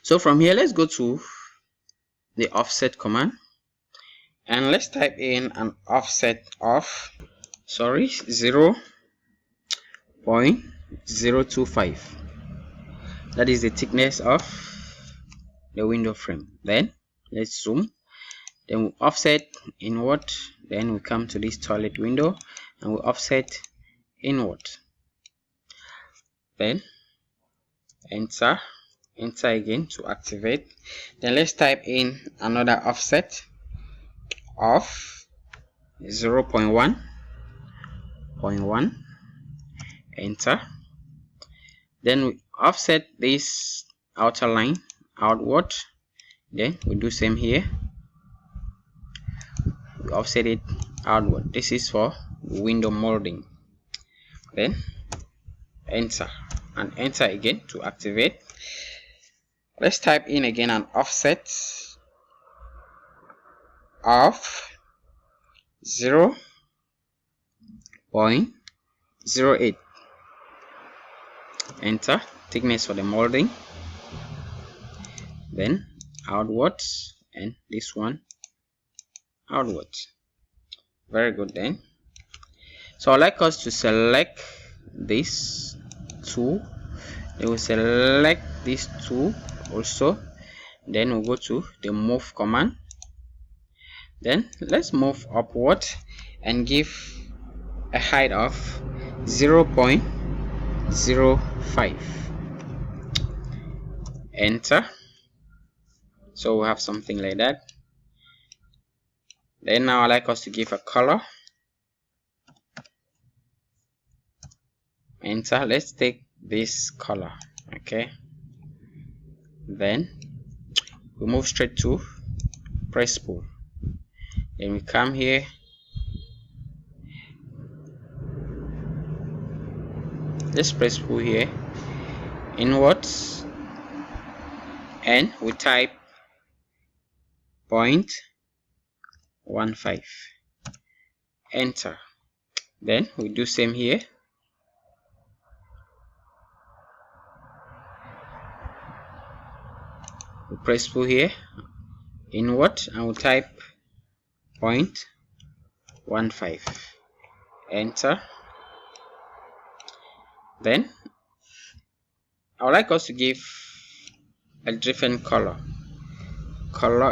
So from here, let's go to the offset command and let's type in an offset of 0.025. that is the thickness of the window frame. Then let's zoom, then we offset inward, then we come to this toilet window and we offset inward, then enter again to activate. Then let's type in another offset of 0.1, enter. Then we offset this outer line outward, then we do same here, we offset it outward. This is for window molding. Then enter and enter again to activate. Let's type in again an offset of 0.08, enter. Thickness for the molding, then outwards, and this one outwards. Very good. Then so I'd like us to select this two, then we select this two also, then we'll go to the move command, then let's move upward and give a height of 0.05, enter. So we have something like that. Then now I like us to give a color, enter. Let's take this color, okay. Then we move straight to press pull, then we come here, let's press pull here inwards, and we type 0.15, enter. Then we do same here, we press pull here inward and we type 0.15, enter. Then I would like us to give a different color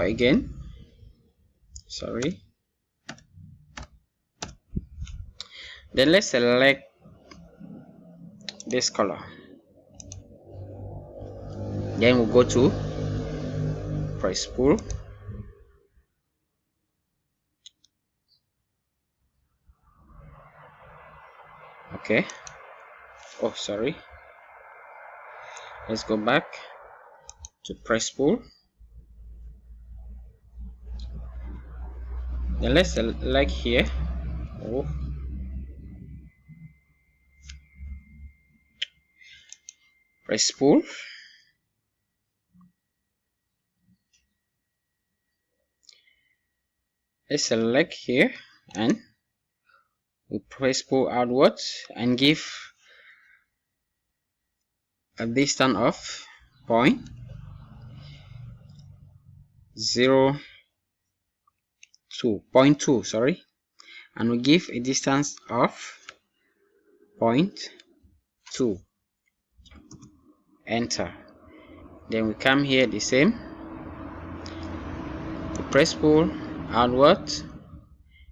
again, sorry. Then let's select this color, then we'll go to press pull, okay. Oh, sorry, let's go back to press pull, then let's select here, oh, press pull, let's select here and we press pull outwards and give a distance of 0.2, sorry, and we give a distance of 0.2, enter. Then we come here the same, we press pull outwards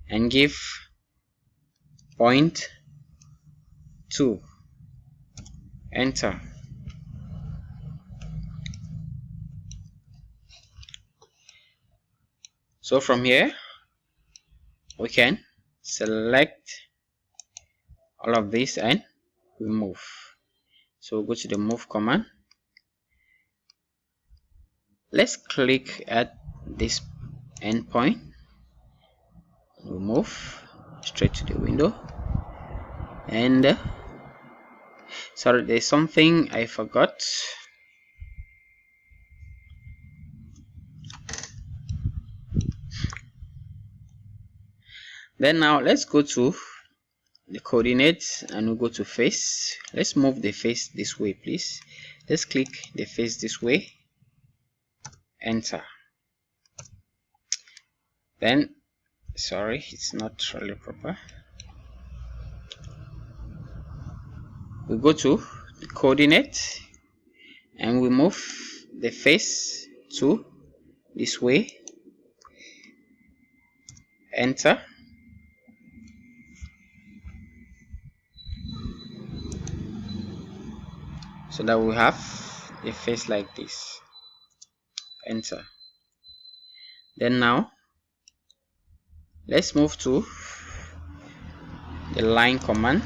and give 0.2, enter. So from here we can select all of this and we move. So we'll go to the move command, let's click at this endpoint, we'll move straight to the window. And sorry, there's something I forgot. Then now let's go to the coordinates and we'll go to face. Let's move the face this way, please. Let's click the face this way, enter. Then sorry, it's not really proper. We go to the coordinate and we move the face to this way, enter. So that we have a face like this, enter. Then now let's move to the line command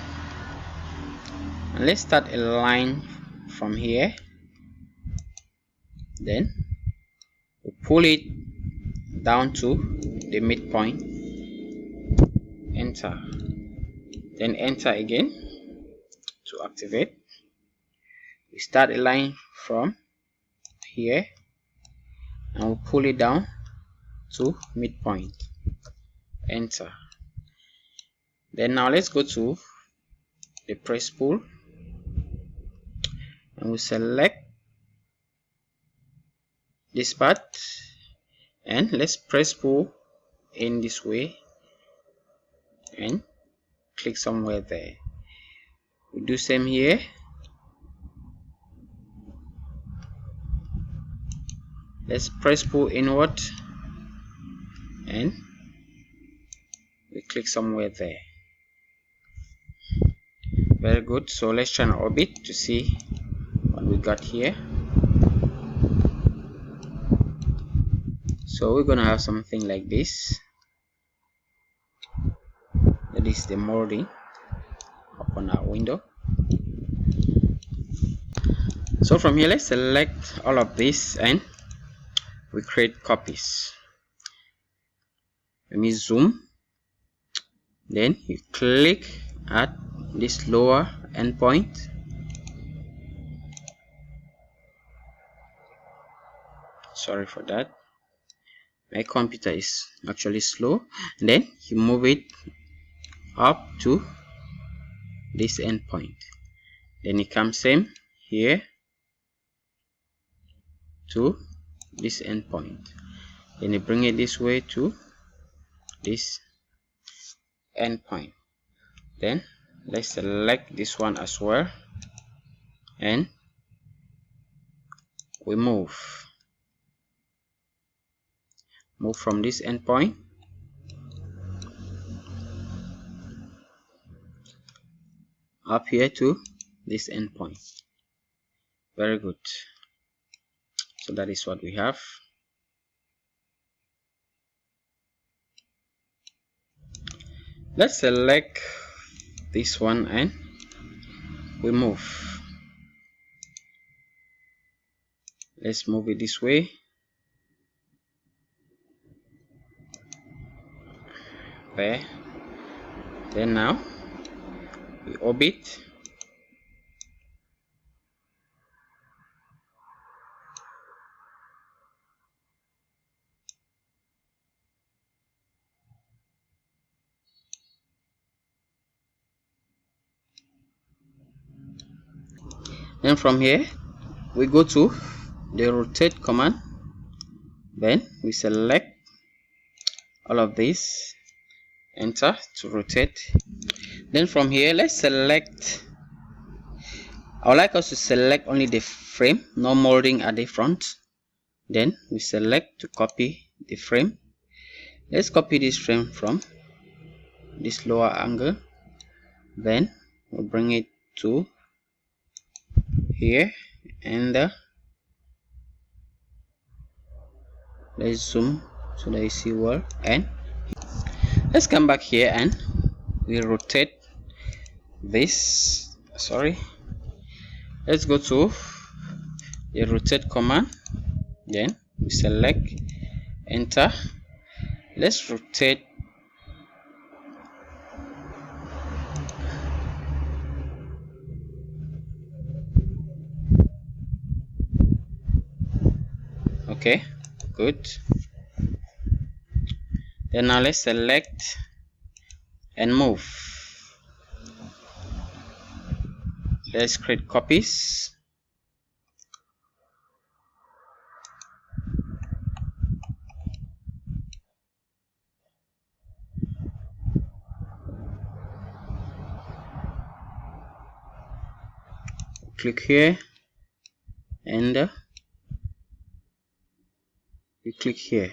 and let's start a line from here. Then we pull it down to the midpoint, enter. Then enter again to activate. We start a line from here and we pull it down to midpoint, enter. Then now let's go to the press pull and we select this part and let's press pull in this way and click somewhere there. We do same here. Let's press pull inward and we click somewhere there. Very good. So let's try an orbit to see what we got here. So we're gonna have something like this. That is the molding upon our window. So from here, let's select all of this and we create copies. Let me zoom. Then you click at this lower endpoint. Sorry for that. My computer is actually slow. And then you move it up to this endpoint. Then it comes same here to this endpoint. Then you bring it this way to this endpoint. Then let's select this one as well and we move from this endpoint up here to this endpoint. Very good. So that is what we have. Let's select this one and we move. Let's move it this way. There. Then now we orbit. Then from here we go to the rotate command. Then we select all of this, enter to rotate. Then from here let's select, I would like us to select only the frame, no molding at the front. Then we select to copy the frame. Let's copy this frame from this lower angle. Then we'll bring it to here and let's zoom so that you see well. And let's come back here and we rotate this. Sorry, let's go to the rotate command. Then we select, enter. Let's rotate okay, good. Then now let's select and move. Let's create copies. click here and we click here.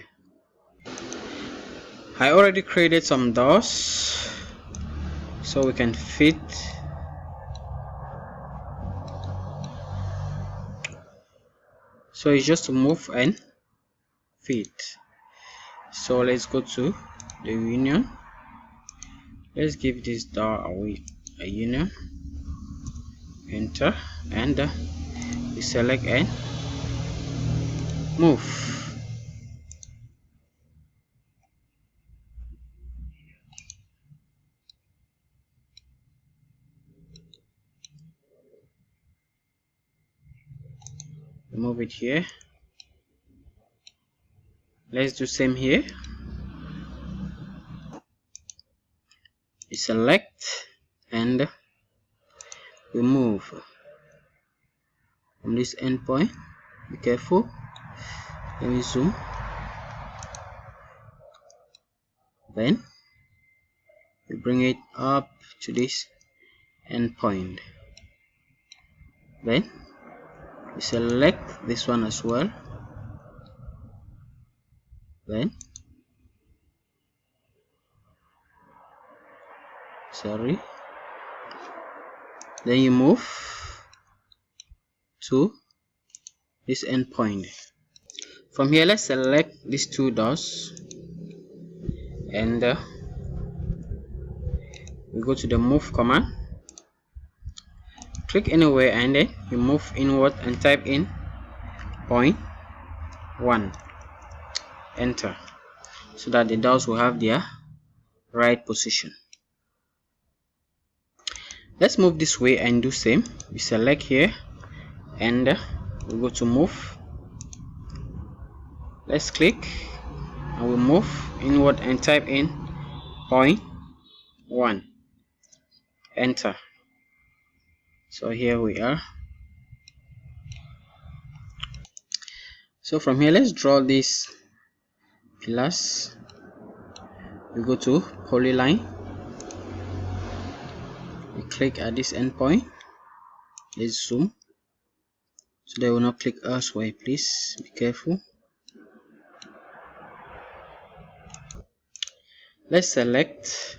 I already created some doors so we can fit so it's just to move and fit. So let's go to the union. Let's give this door a union, enter, and we select and move. Move it here. Let's do same here. We select and we move from this endpoint. Be careful. Let me zoom. Then we bring it up to this endpoint. Then we select this one as well. Then then you move to this endpoint. From here, let's select these two doors and we go to the move command. Click anywhere and then you move inward and type in 0.1. Enter, so that the doors will have their right position. Let's move this way and do same. We select here and we go to move. Let's click and we move inward and type in 0.1. Enter. So here we are. So from here, let's draw these pillars. We go to polyline. We click at this endpoint. Let's zoom so they will not click elsewhere. Please be careful. Let's select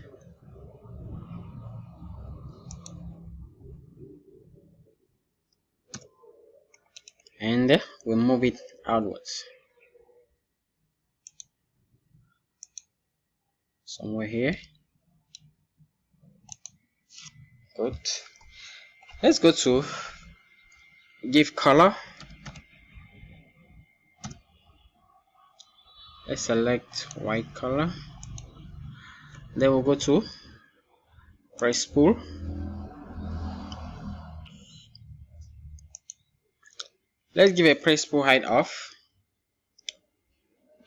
and we move it outwards somewhere here. Good. Let's go to give color. Let's select white color. Then we'll go to press pull. Let's give a press pull height of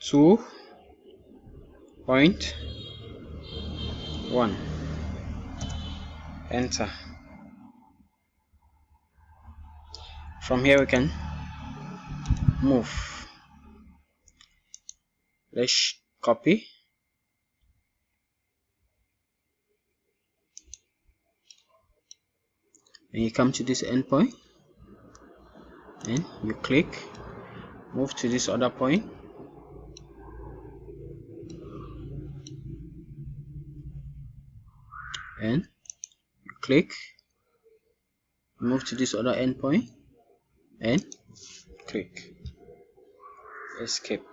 2.1. Enter. From here we can move. Let's copy. And you come to this endpoint and you click, move to this other point, and you click, move to this other endpoint and click, escape.